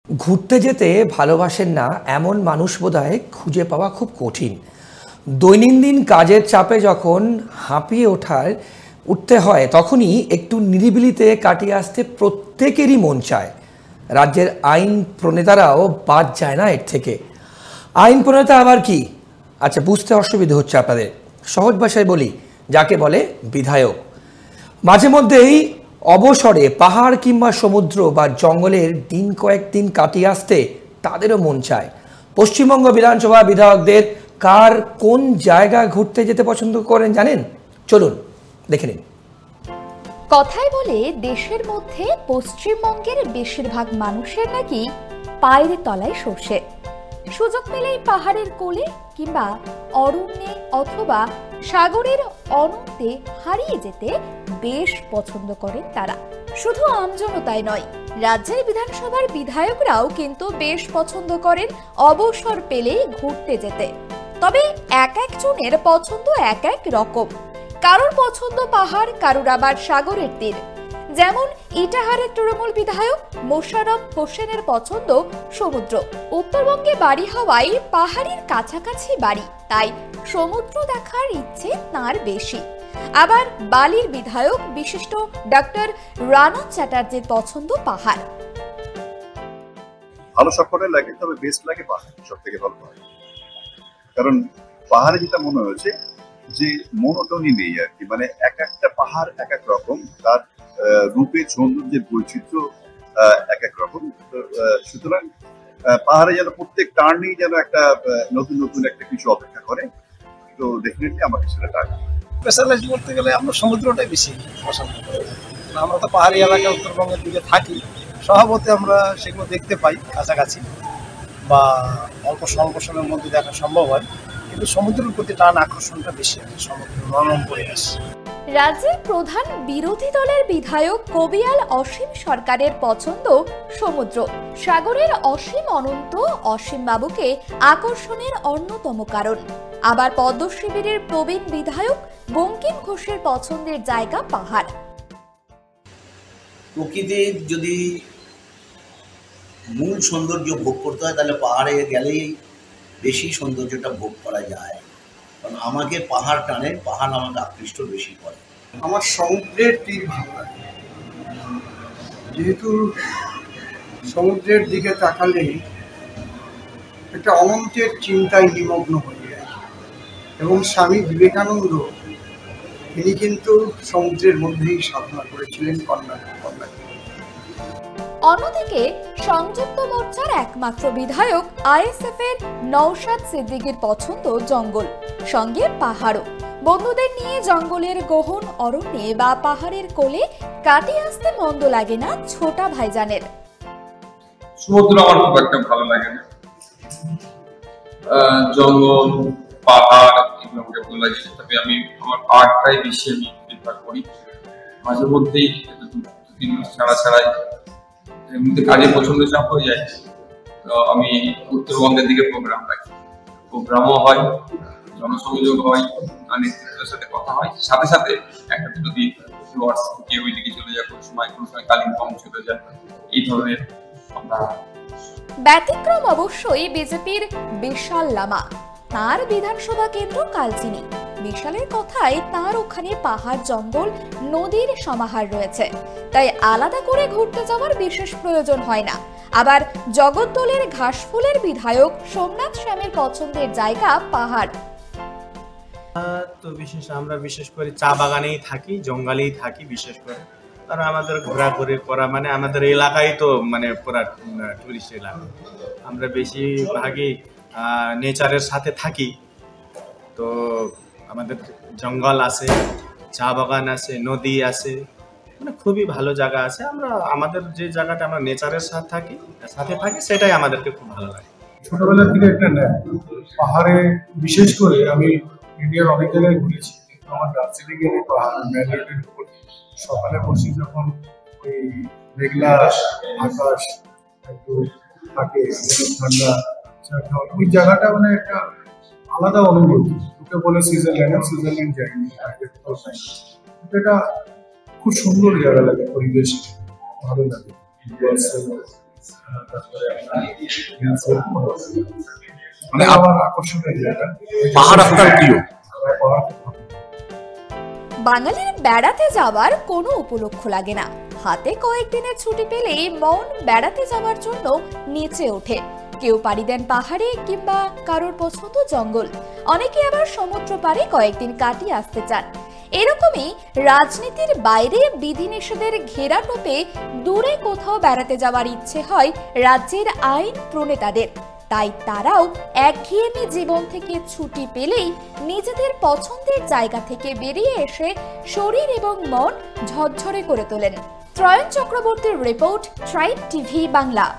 ঘুরতে যেতে ভালোবাসেন না এমন মানুষ বোধহয় খুঁজে পাওয়া খুব কঠিন। দৈনন্দিন কাজের চাপে যখন হাঁপিয়ে উঠতে হয় তখনই একটু নিরিবিলিতে কাটিয়ে আসতে প্রত্যেকেরই মন চায়। রাজ্যের আইন প্রণেতারাও বাদ যায় না এর থেকে। আইন প্রণেতা আবার কি? আচ্ছা, বুঝতে অসুবিধা হচ্ছে আপনাদের, সহজ ভাষায় বলি, যাকে বলে বিধায়ক। মাঝে মধ্যেই অবসরে পাহাড় কিংবা সমুদ্র বা জঙ্গলের দিন কয়েকদিন কাটিয়ে আসতে তাদেরও মন চায়। পশ্চিমবঙ্গ বিধানসভা বিধায়কদের কার কোন জায়গা ঘুরতে যেতে পছন্দ করেন জানেন? চলুন দেখে নিন। কথায় বলে দেশের মধ্যে পশ্চিমবঙ্গের বেশিরভাগ মানুষের নাকি পায়ের তলায় সর্ষে। সুযোগ পেলেই পাহাড়ের কোলে কিংবা অরণ্যে অথবা সাগরের অনন্তে হারিয়ে যেতে বেশ পছন্দ করেন তারা। শুধু আমজনতাই নয়, রাজ্যের বিধানসভার বিধায়করাও কিন্তু বেশ পছন্দ করেন অবসর পেলেই ঘুরতে যেতে। তবে এক একজনের পছন্দ এক এক রকম। কারোর পছন্দ পাহাড়, কারোর আবার সাগরের তীর। যেমন ইটাহারের তৃণমূল বিধায়ক মোশাররফ হোসেনের পছন্দ সমুদ্র। উত্তরবঙ্গে বাড়ি হওয়ায় পাহাড়ের কাছাকাছি বাড়ি, তাই সমুদ্র দেখার ইচ্ছে তাঁর বেশি। আবার বালির বিধায়ক বিশিষ্ট ডক্টর রানা চ্যাটার্জির পছন্দ পাহাড়। ভালো সবকটা লাগে, তবে বেস্ট লাগে পাহাড়, সব থেকে ভালো পাহাড়। কারণ পাহাড়ে যেটা মনে হয়েছে যে মনোটনি নেই আর কি, মানে এক একটা পাহাড় এক এক রকম, তার রূপে সৌন্দর্যের বৈচিত্র্য এক এক রকম। সুতরাং পাহাড়ে যেন প্রত্যেক টার্নেই যেন একটা নতুন নতুন একটা কিছু অপেক্ষা করে, তো ডেফিনেটলি আমাকে সেটা টার্ন। স্পেশালাইজ করতে গেলে আমরা সমুদ্রটাই বেশি পছন্দ করি। আমরা তো পাহাড়ি এলাকা উত্তরবঙ্গের দিকে থাকি, স্বভাবতই আমরা সেগুলো দেখতে পাই কাছাকাছি বা অল্প স্বল্প সময়ের মধ্যে দেখা সম্ভব হয়, কিন্তু সমুদ্রের প্রতি টান আকর্ষণটা বেশি আছে, সমুদ্র নরম পরিবেশ। রাজ্যের প্রধান বিরোধী দলের বিধায়ক কবিয়াল অসীম সরকারের পছন্দ সমুদ্র। সাগরের অসীম অনন্ত অসীম বাবুকে আকর্ষণের অন্যতম কারণ। আবার পদ্ম শিবিরের প্রবীণ বিধায়ক বঙ্কিম ঘোষের পছন্দের জায়গা পাহাড়। প্রকৃতির যদি মূল সৌন্দর্য ভোগ করতে হয় তাহলে পাহাড়ে গেলেই বেশি সৌন্দর্যটা ভোগ করা যায়। কারণ আমাকে পাহাড় টানে, পাহাড় আমাকে আকৃষ্ট বেশি করে। আমার সমুদ্রের তীর ভালো লাগে, যেহেতু সমুদ্রের দিকে তাকালে একটা অনন্তের চিন্তায় নিমগ্ন হয়ে যায়। এবং স্বামী বিবেকানন্দ তিনি কিন্তু সমুদ্রের মধ্যেই সাধনা করেছিলেন কন্যাকে। অন্যদিকে সংযুক্ত মোর্চার একমাত্র বিধায়ক আইএসএফ এর নওশাদ সিদ্দিকীর পছন্দ জঙ্গল, সঙ্গে পাহাড়ও। বন্ধুদের নিয়ে জঙ্গলের গহন অরণ্যে বা পাহাড়ের কোলে কাটিয়ে আসতে মন্দ লাগে না ছোটা ভাইজানের। সমুদ্র আমার খুব একটা ভালো লাগে না, জঙ্গল পাহাড় এগুলো আমাকে ভালো লাগে। তবে আমি আমার পাহাড়টাই বেশি আমি প্রেফার করি। মাঝে মধ্যেই 2-3 মাস ছাড়াই এমনিতে কাজে পছন্দ চাপ হয়ে যায়, তো আমি উত্তরবঙ্গের দিকে প্রোগ্রাম রাখি। প্রোগ্রামও হয়, জনসংযোগ হয়, নেতৃত্বের সাথে কথা হয়, সাথে সাথে একটা যদি কেউ ওইদিকে চলে যায়, কোনো সময় কালিম্পং চলে যায়, এই ধরনের আমরা। ব্যতিক্রম অবশ্যই বিজেপির বিশাল লামা। তার বিধানসভা কেন্দ্র কালচিনি। বিশালের কথায় তার ওখানে পাহাড়, জঙ্গল, নদীর সমাহার রয়েছে, তাই আলাদা করে ঘুরতে যাওয়ার বিশেষ প্রয়োজন হয় না। আবার জগদ্দলের ঘাসফুলের বিধায়ক সোমনাথ শ্যামের পছন্দের জায়গা পাহাড়। তো আমরা বিশেষ করে চা বাগানেই থাকি, জঙ্গলেই থাকি বিশেষ করে। কারণ আমাদের ঘোরাঘুরি করা মানে আমাদের এলাকায় তো মানে পুরা টুরিস্ট এলাকা, আমরা বেশিরভাগই নেচারের সাথে থাকি। তো আমাদের জঙ্গল আছে, চা বাগান আছে, নদী আছে, মানে খুবই ভালো জায়গা আছে। আমরা আমাদের যে জায়গাটা আমরা নেচারের সাথে থাকি সেটাই আমাদেরকে খুব ভালো লাগে। ছোটবেলা থেকে একটা পাহাড়ে, বিশেষ করে আমি ইন্ডিয়ার অনেক জায়গায় ঘুরেছি, কিন্তু আমার দার্জিলিং এর পাহাড় ম্যান্ডেটের উপর সকালে বসে যখন ওই মেঘলা আকাশ একটু থাকে, ঠান্ডা ওই জায়গাটা মানে একটা আলাদা অনুভূতি। ওকে বলে সুইজারল্যান্ড যায়নি, এটা খুব সুন্দর জায়গা লাগে, পরিবেশ ভালো লাগে। তারপরে মানে আমার আকর্ষণের জায়গা। পাহাড় আপনার প্রিয়? বাঙালির বেড়াতে যাওয়ার কোনো উপলক্ষ লাগে না, হাতে কয়েকদিনের ছুটি পেলেই মন বেড়াতে যাওয়ার জন্য নেচে ওঠে। কেউ পাড়ি দেন পাহাড়ে কিংবা কারোর পছন্দ জঙ্গল, অনেকে আবার সমুদ্র পাড়ে কয়েকদিন কাটিয়ে আসতে চান। এরকমই রাজনীতির বাইরে বিধিনিষেধের ঘেরা টোপে দূরে কোথাও বেড়াতে যাওয়ার ইচ্ছে হয় রাজ্যের আইন প্রণেতাদের। তাই তারাও একঘেয়েমি জীবন থেকে ছুটি পেলেই নিজেদের পছন্দের জায়গা থেকে বেরিয়ে এসে শরীর এবং মন ঝরঝরে করে তোলেন। ত্রয়ন চক্রবর্তীর রিপোর্ট, ট্রাইব টিভি বাংলা।